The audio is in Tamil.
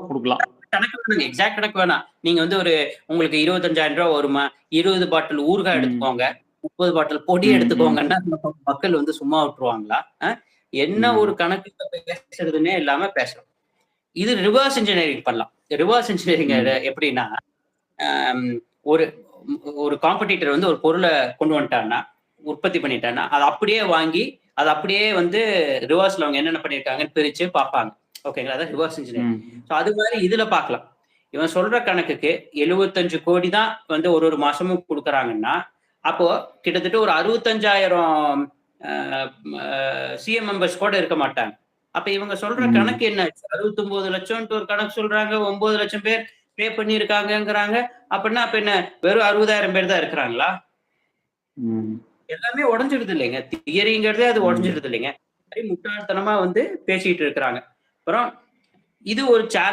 கொடுக்கலாம். கணக்கு வேணுங்க, எக்ஸாக்ட் கணக்கு வேணாம். நீங்க வந்து உங்களுக்கு 25,000 ரூபாய் வருமா, 20 பாட்டில் ஊறுகாய் எடுத்துக்கோங்க, 30 பாட்டில் பொடி எடுத்துக்கோங்கன்னா மக்கள் வந்து சும்மா விட்டுருவாங்களா? என்ன ஒரு கணக்கு பேசுறதுன்னே இல்லாம பேசுறோம். இது ரிவர்ஸ் இன்ஜினியரிங் பண்ணலாம். ரிவர்ஸ் இன்ஜினியரிங் எப்படின்னா, ஒரு ஒரு காம்படிட்டர் வந்து ஒரு பொருளை கொண்டு வந்துட்டான்னா, உற்பத்தி பண்ணிட்டான்னா, அதை அப்படியே வாங்கி அதை அப்படியே வந்து ரிவர்ஸ்ல அவங்க என்னென்ன பண்ணிருக்காங்கன்னு பிரிச்சு பார்ப்பாங்க. ஓகேங்களா? அதான் ரிவர்ஸ் இன்ஜினியரிங். ஸோ அது மாதிரி இதுல பார்க்கலாம். இவன் சொல்ற கணக்குக்கு 75 கோடி தான் வந்து ஒரு மாசமும் கொடுக்குறாங்கன்னா, அப்போ கிட்டத்தட்ட ஒரு 65,000 சிஎம் மெம்பர்ஸ் கூட இருக்க மாட்டாங்க. அப்ப இவங்க சொல்ற கணக்கு என்ன? 69 லட்சம் ஒரு கணக்கு சொல்றாங்க, 9 லட்சம் பேர் பே பண்ணி இருக்காங்கிறாங்க. அப்படின்னா அப்ப என்ன வெறும் 60,000 பேர் தான் இருக்கிறாங்களா? எல்லாமே உடஞ்சிடுது இல்லைங்க. தியரிங்கிறதே அது உடஞ்சிடுது இல்லைங்க. முட்டாள்தனமா வந்து பேசிட்டு இருக்கிறாங்க. அப்புறம் இது ஒரு சேலஞ்ச்.